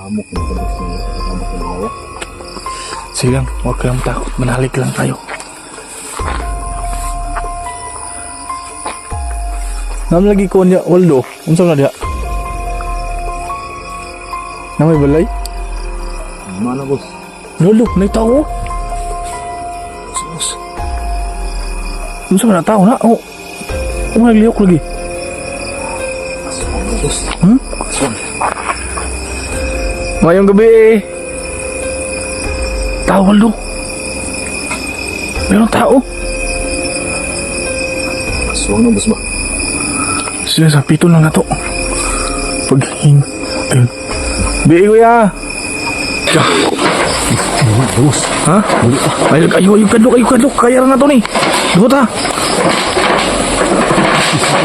Hamok na pala sa hamok na bawa. Sige lang, huwag ka lang takot. Manalik lang tayo. Nam lagi ko niya, Waldo. Unsa na diha? Na may balay? Mana boss? Lolo, may tao. Boss. Unsa na tao na? Oh. Ano nagliyok lagi? Aswan boss. Aswan. Ngayong gabi eh. Tao, Waldo. Mayroong tao. Aswan na boss ba? Sila sa pito lang na to. Paghing. Ayun. Bihi kuya. Boss. Ha? Ayo kadlok. Kaya na to ni. Dugot ha.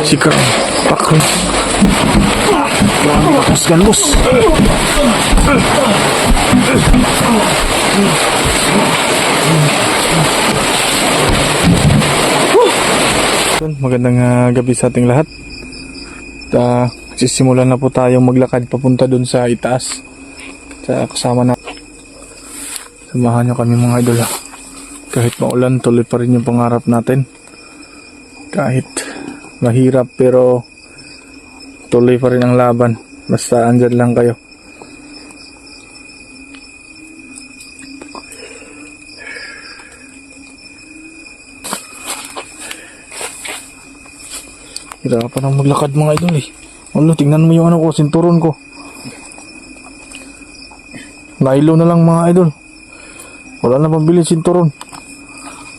Sikar. Pakro. Paskan boss. Magandang gabi sa ating lahat. Sisimulan na po tayong maglakad papunta dun sa itaas. Sa kasama na. Samahan nyo kami mga idol ha. Kahit maulan, tuloy pa rin yung pangarap natin. Kahit mahirap pero tuloy pa rin ang laban. Basta andyan lang kayo. Hirapan ang maglakad mga idol eh. Wala, tingnan mo yung ano ko, sinturon ko. Nailo na lang mga idol. Wala na pambili sinturon.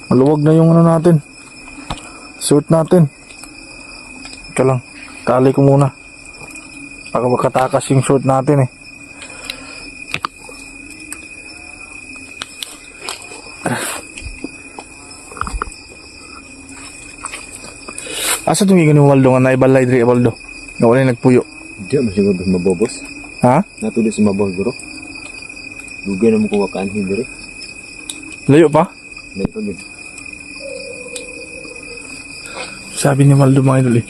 Maluwag na yung ano natin. Suit natin. Ito lang. Tali ko muna. Baka makatakas yung short natin eh. Asa tumigan ni Waldo nga naibalay diri Waldo? Nga wala nagpuyo. Diyan masiguro boss mabobos. Ha? Natuloy sa mabos bro. Dugay na mo ko wakaan diri. Layo pa? Layo pa gyud. Sabi ni Waldo mga idol eh.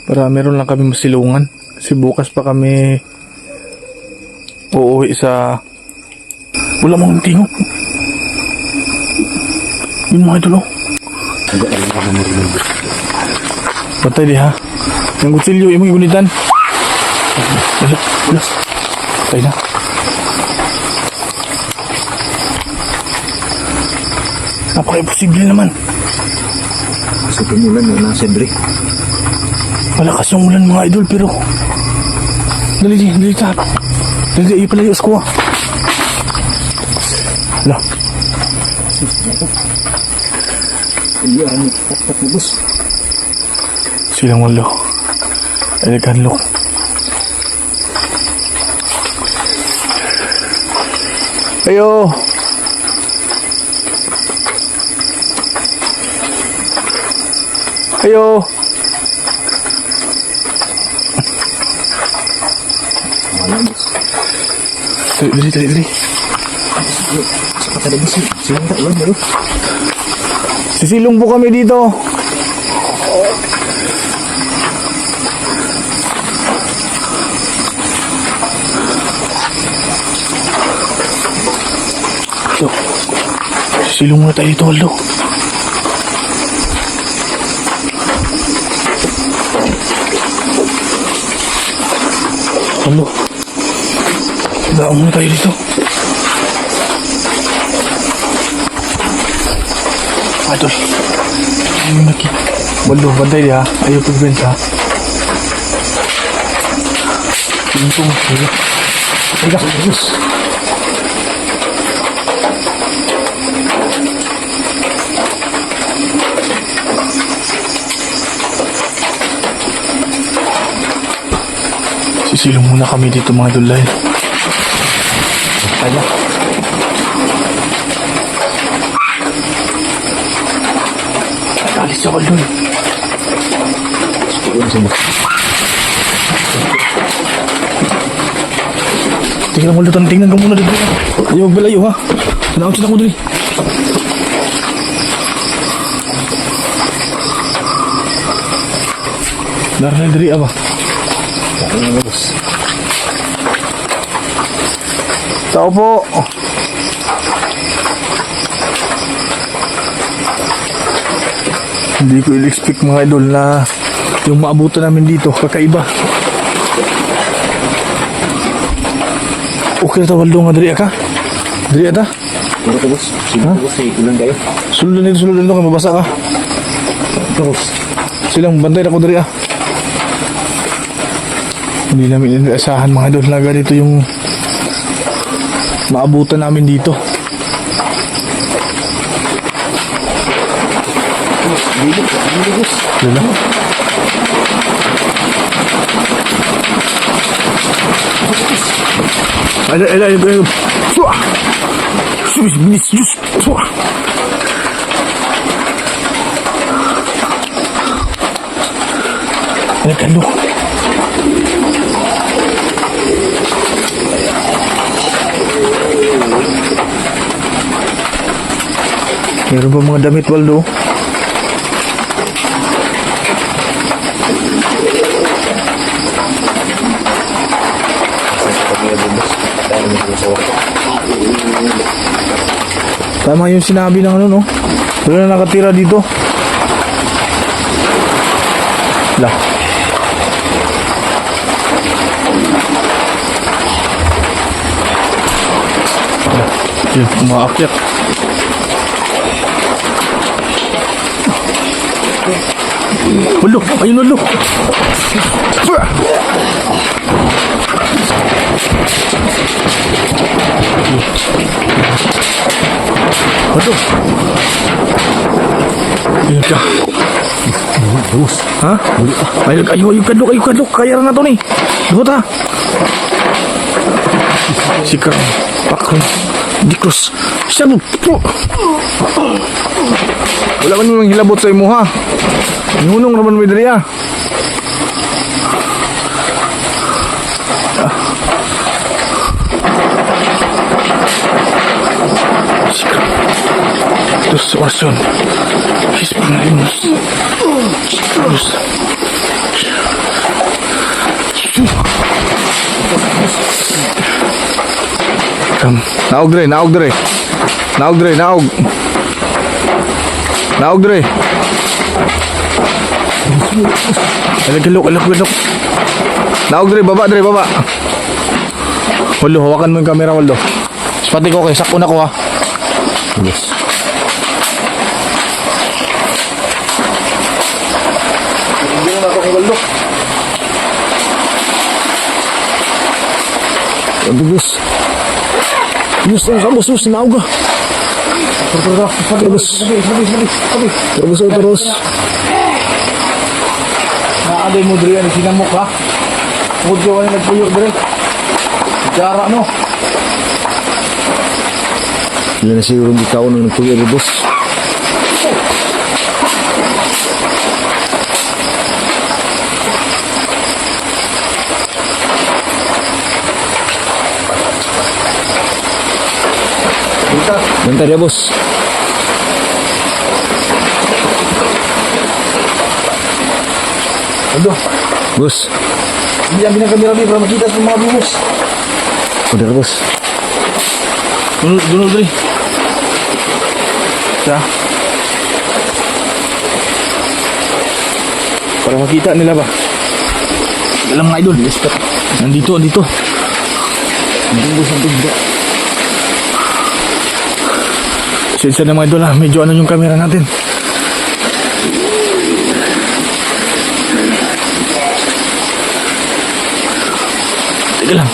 Para meron lang kami masilungan. Kasi bukas pa kami uuwi sa... Wala mong tingok. Yun mga idol oh. Aga alam ko na rin. Patay di ha. Yung kutsilyo, imong igunitan. Dali, ulas. Patay na. Napaka-imposible naman. Sa pinulan na nasa diri. Malakas yung ulan mga idol pero... Dali ta. Dali, iyo pala yung squaw. Wala. Iya, ano, tak boss. Silang walo. Ay nagkanlok. Ayo. Ayo. Mana boss? Dali. Saka tadi boss. Silang tak ulan bro. Sisilong po kami dito. Ito. Sisilong muna tayo dito, Waldo. Waldo. Daan muna tayo dito. Idol. Ayun lagi. Waldo, bantay di ha. Ayaw pag-vent ha. Tingin ko mo. Ay ka, Diyos. Sisilong muna kami dito mga idol. Kaya. Alis sa Waldo. Tingnan Waldo, tingnan ka muna dito. Ayaw magbalayo ha. Naunsit ako dali. Darnay diri aba. Ano boss? Tao po. Hindi ko i-expect mga idol na yung maabutan namin dito, kakaiba. Okay na ta, Waldo nga, dali ka? Dali ta? Pero ka, boss. Sige, boss. Ulan kayo. Suludan dito, kay mabasa ka. Ito, boss. Silang bantay na ko dali ah. Hindi namin inaasahan mga idol na ganito yung maabutan namin dito. Lala. Ay. Suwa! Bilis, Diyos! Suwa! Ay, kalo. Meron ba mga damit, Waldo? Tama yung sinabi ng ano, no? Wala na nakatira dito. Lah. Yun, umaakyat. Walo, ayun walo. Waduh. Ayun ka. Boss. Ha? Ayo kaduk. Kaya na to ni. Dukot ha. Sikap. Pakron. Dikus. Sabu. Wala man mo hilabot sa imo ha. Ngunong naman mo diri ha. Terus orson. Bismillahirrahmanirrahim. Terus. Kam, naog dre. Alok. Naog dre, baba. Waldo, hawakan mo yung camera, Waldo. Pati ko kay sakto na ko ha. Yes. Hindi na ako kay Waldo. Boss. Bus, naog ka. Terus. Naaday mo dre, ano sinamok ha? Huwag ka wala nagpuyo dre. Jara no. Sila na siguro hindi tao nung nagpuyo, boss. Bentar ya, bos. Aduh, Bos. Bilang kamera para makita sa mga bus. Udah, bos. Dulu dre. Ya. Para makita nila ba? Dalam mga idol. Nandito. Bos sampai juga. Sensya na mga idol ha. Medyo ano yung camera natin. Teka lang.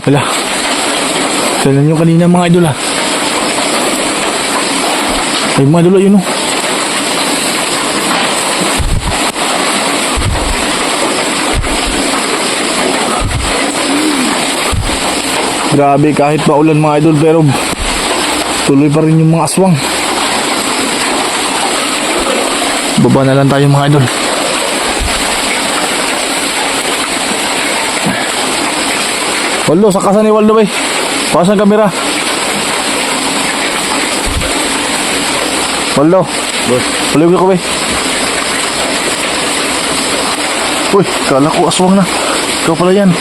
Wala. Kailan nyo kanina mga idol ha. Ay mga idol yun o. Grabe, kahit paulan mga idol pero tuloy pa rin yung mga aswang. Baba na lang tayo mga idol. Waldo, sakasan ni Waldo bay. Pasan kamera. Waldo, Bos. tuloy ko bay. Uy, kala ko aswang na. Ikaw pala yan.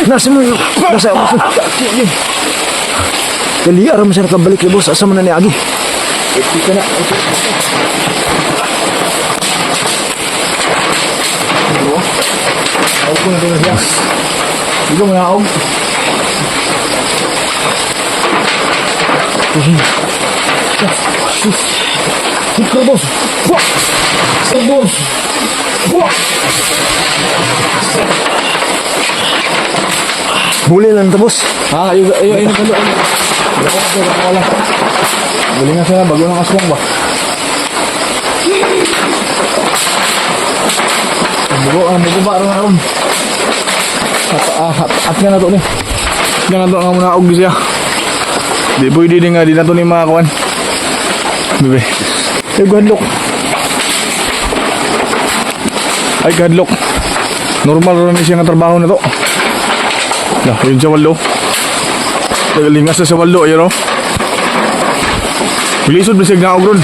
Nasa mo, nasa mo. Kali aram siya nakabalik ni boss. Asa mo na ni Agi? Ito ka na. Ako ko na ito na siya. Dito mo na ako. Ito boss. Ito boss. Huli lang ito boss. Ha, ayun pala. Wala. Galing nga siya, bago ng aswang ba? Ang bugo ba aron-aron. At nga na to ni. Nga na to nga muna og siya. Di pwede din nga, di na to ni mga kawan. Bebe. Ay, gadlok. Ay, gadlok. Normal rin siya nga trabaho na to. Yun sa waldo. Nagalingas na sa waldo, ayun o. Maglisod ba siya naog ron?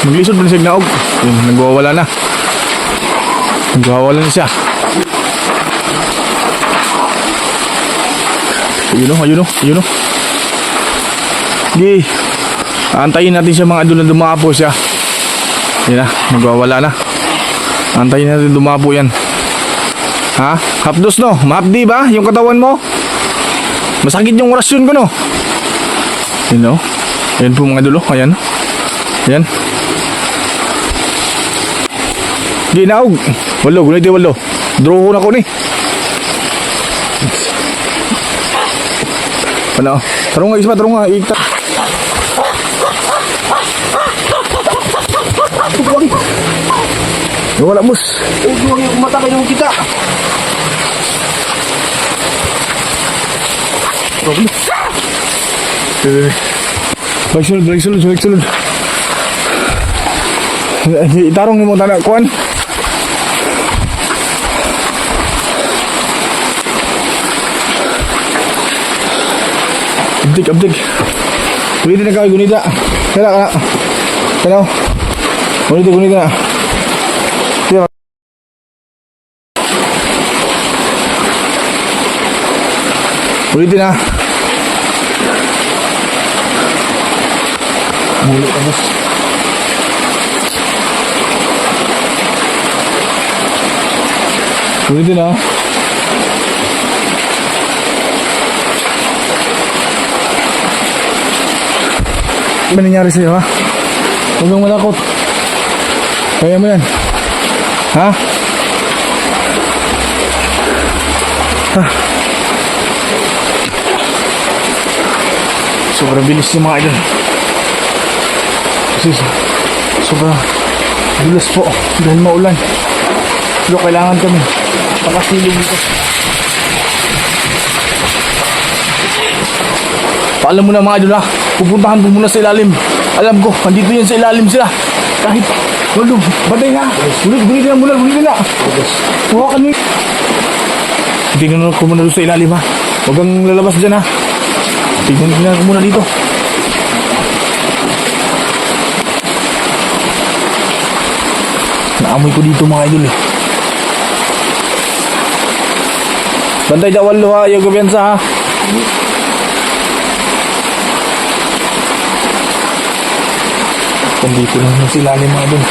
Maglisod ba siya naog? Yun, nagwawala na. Nagwawala na siya. Ayun o. Sige. Antayin natin siya mga idol na dumapo siya. Yan na, nagwawala na. Antayin natin dumapo yan. Ha? Hapdos no? Mahapdi ba? Yung katawan mo? Masakit yung orasyon ko no? Yun no? Ayan po mga dulo. Ayan. Ayan. Di naog. Walo. Gunay di walo. Draw na ko ni. Ano? Tarong nga isma. Tarong nga. Ikta. Wala bus. Huwag yung kumata kayo ng kita. Balik sulod. Itarong mo tanah kuan. Abdik. Pwede na kayo gunita. Kana. Gunita. Ulitin na. Mulit ka boss. Ulitin na. Ano nangyari sa'yo ha? Huwag kang matakot. Kaya mo yan. Ha? Sobrang bilis yung mga idol. Kasi sobrang bilis po dahil maulan. Pero kailangan kami pakasilong dito. Paalam mo na mga idol ha. Pupuntahan po muna sa ilalim. Alam ko, andito yan sa ilalim sila. Kahit walo, batay ha. Gulit na muna. Huwakan mo. Tingnan ko muna doon sa ilalim ha. Huwag kang lalabas dyan ha. Tingnan ko muna dito. Naamoy ko dito mga idol eh. Bantay daw walo ha. Ayaw gabiyansa ha. Dito lang sila mga idol.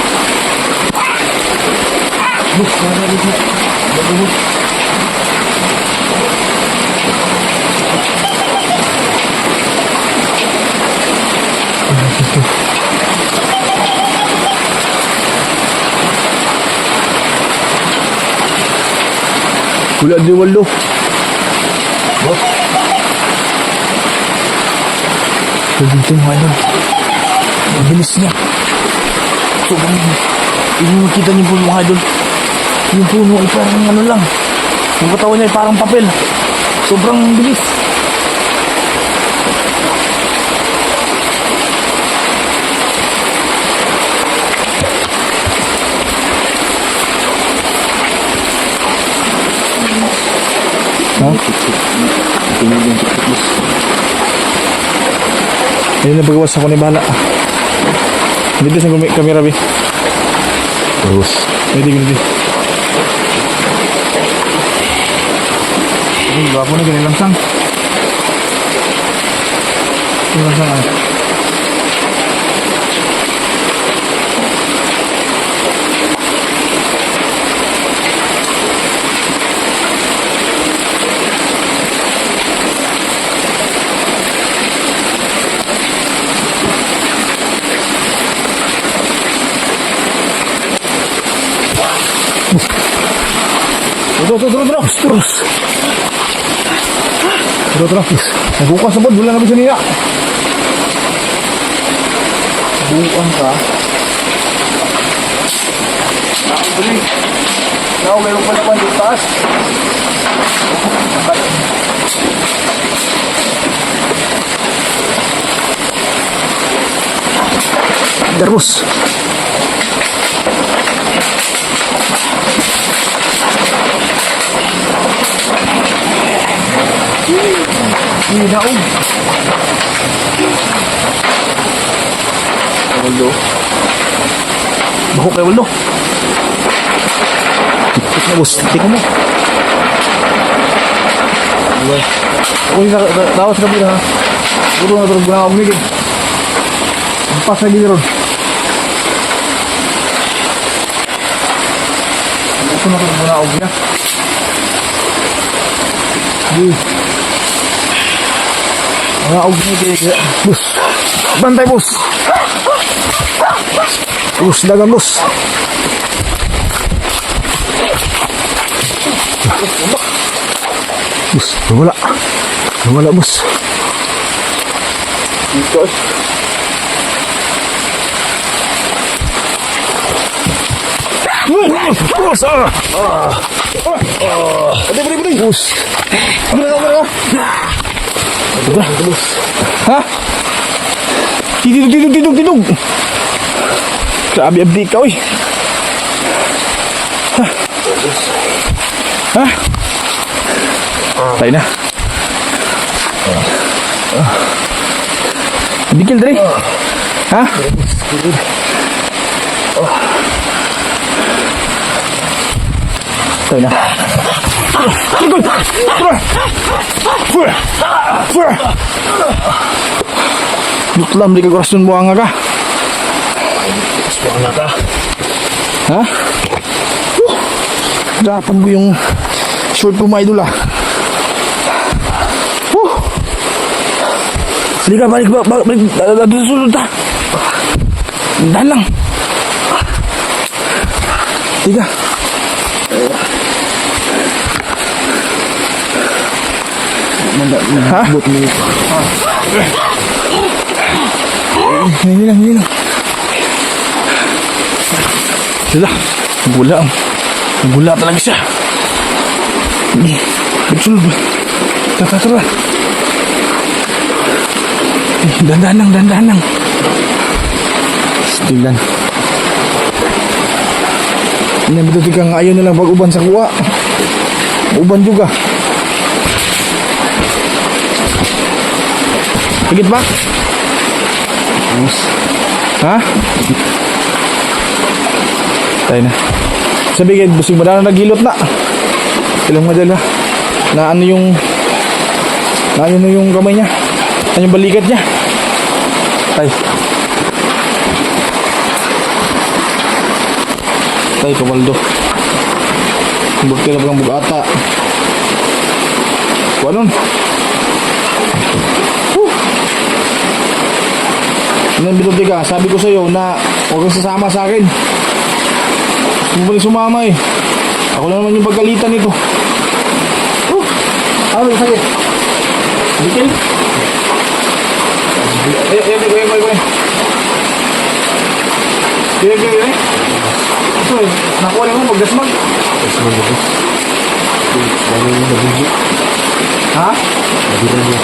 Wala di walo. Dito mga idol. Ang bilis niya. Sobrang yung makita niyo po mga idol. Yung puno ay parang ano lang. Yung katawan niya ay parang papel. Sobrang bilis. Ha? Tingin yung tiktik, boss. Ayun na pagawas ako ni Bala. Dito sa kamera, Bi. Terus. Gini. Ini gwapo na ganyan langsang. Ini langsang ay. Terus. Nagbukas na po, wala na ba siya niya? Bukan ka? Nakabuli. Now, mayroon pa naman yung taas. Terus. Ini daun. Waldo. Bahok kay Waldo. Tiktik na, boss. Tiktik mo. Ako yung tawas ka muna, ha? Puro na tulog na ako umigid. Ang pas na gini ron. Ito na tulog na ako umigid. Mga umigid. Bus. Bantay, bus. Bus, dagang bus. Bus, nawala. Nawala, bus. Dito eh. Bus, Pwede. Bus. Ano na? Bus. Ha? Tidog. Grabe abdi ka, oy. Ha? Tayo na. Bikil dari. Ha? Tayo na. Duklam di kagurasun buang ka. Buang ka. Ha? Dapan ko yung short po mga idol, ah. Balik. Susunod ta. Dahan lang. Tiga. Ha? Hindi lang. Sila. Gula talaga siya. Bersulub. Tara. Dandan lang. Stilan. Ini betul kang ayaw nilang pag-uban sa kuwa. Uban juga. Pagit ba? Ha? Tayo na. Sabihin, busing madala nagilot na. Ilang madala. Na ano yung kamay niya. Ano yung balikat niya. Tay. Tay, Kabaldo. Bukti na pang bugata. Kuanon. Nandito ka, sabi ko sa'yo na huwag kang sasama sa akin. Huwag sumama eh. Ako lang naman yung pagkalitan nito. Ano ba sakit? Bikil? Gaya. Ito eh, nakuha rin mo magdasmag. Dasmag mo, boss. Lalo yung nabigyo. Ha? Nabira niya.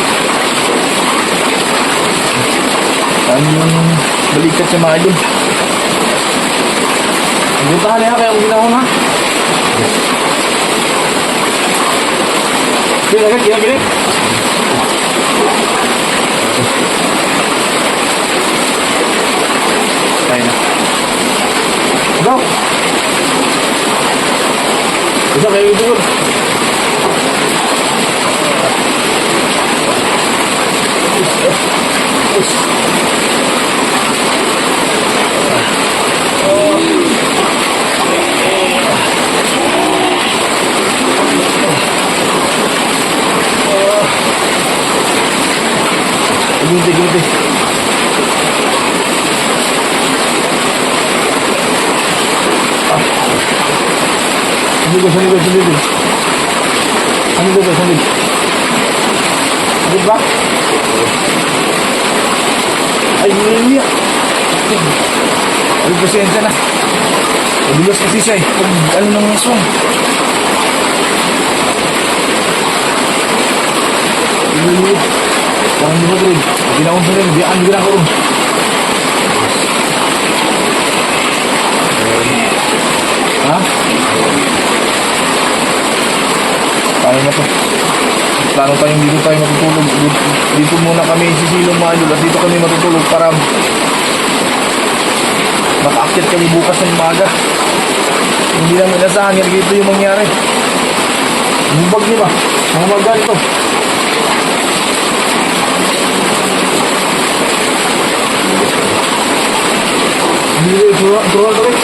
Ano yung balikat sa mga idol? Puntahan niya kaya kung ginahon, ha? Gila kan, gila. Tayo na. Go! Bisa kayo ito. Gunti. Sambil. Sambil ba? Ay, hindi. Ay, pasensya na. Madulas kasi siya eh. Pag ano ng aswang. Hindi. Parang di ba, Fred? Ginaon sa rin. Diyan ko rin. Ha? Paano na to? Plano tayong dito tayo matutulog. Dito muna kami sisilong mga idol. At dito kami matutulog para makaakyat kami bukas ng umaga. Hindi namin inasahan. Yan dito yung mangyari. Bubag niyo ba? Mga magal ito. Hindi turuan ito rin.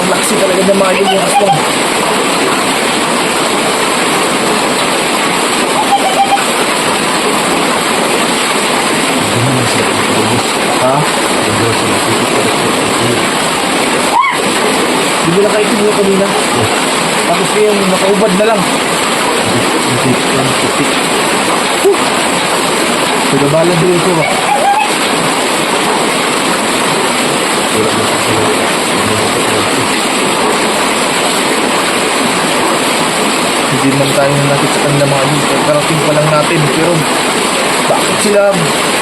Laksi talaga na mga yung aswang. Ha? Hindi lang kayo tingin kanina. Tapos yung nakaubad na lang. Nagabalan din ito ba? Hindi naman tayo nakit sa kanila mga ayun. Karating pa lang natin. Pero bakit sila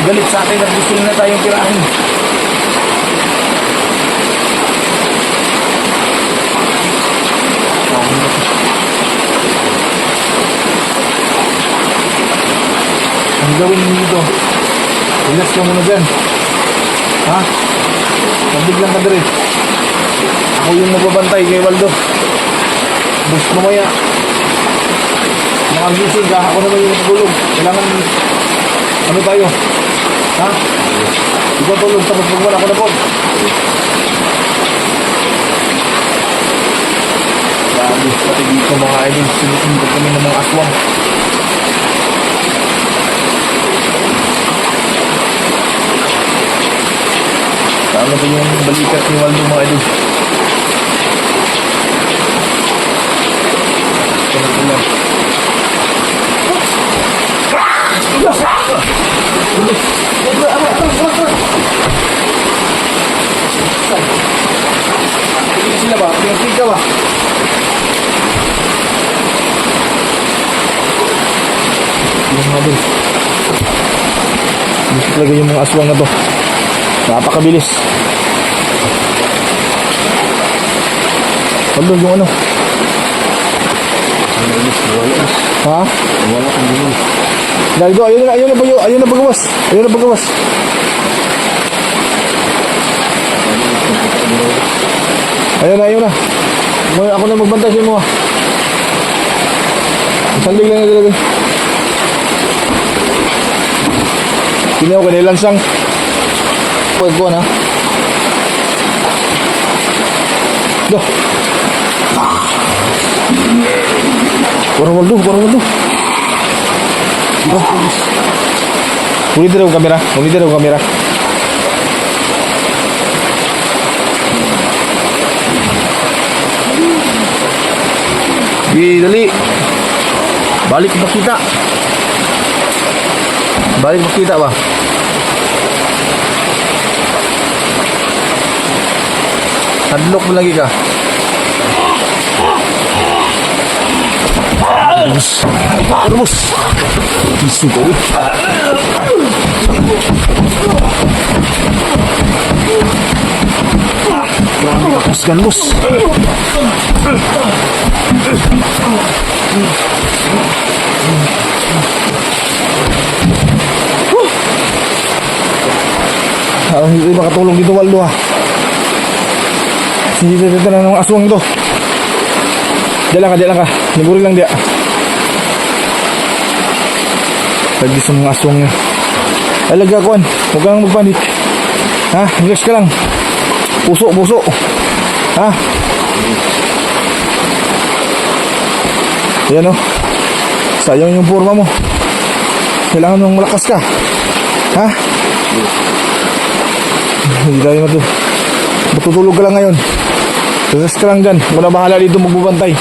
galit sa atin at gusto nila tayong tirahin? Ang gawin mo dito? Relax ka muna dyan. Ha? Nabig lang ka dere. Ako yung nagbabantay kay Waldo. Bus mamaya. Nakagising ka, ako naman yung natulog. Kailangan, ano tayo? Ha? Ikaw tulog, tapos magwala ako na po. Grabe, pati dito mga idol, sinusundot kami ng mga aswang. Ano ba yung balikat ni Waldo mga idol? Tulang-tulang. Sila ba? Pinag-pick ka ba? Yung mga idol. Gusto talaga yung mga aswang na to. Napakabilis. Waldo, yung ano? Ha? Wala kang gano'n. Naldo, ayun na pagawas. Ayun na pagawas. Ayun na. Ako na magbantay sa mo. Sandig lang na talaga. Kinaw ka nilang sang. Pwede ko na. Duh. Kurang Waldo. Huli din ang kamera. Dali. Balik na kita. Balik makita ba? Hadlok mo lagi ka. Terus. Isu ko. Hapuskan, bos. Hindi makatulong dito, Waldo, ha. Hindi na ng aswang ito. Diyan lang ka. Naguri lang dia. Lagi sa mga aswang niya. Alaga ko, huwag kang magpanik. Ha? Relax ka lang. Puso. Ha? Yan, oh. Sayang yung forma mo. Kailangan mong malakas ka. Ha? Hindi tayo matutulog ka lang ngayon. Relax ka lang dyan. Huwag na bahala dito magbubantay.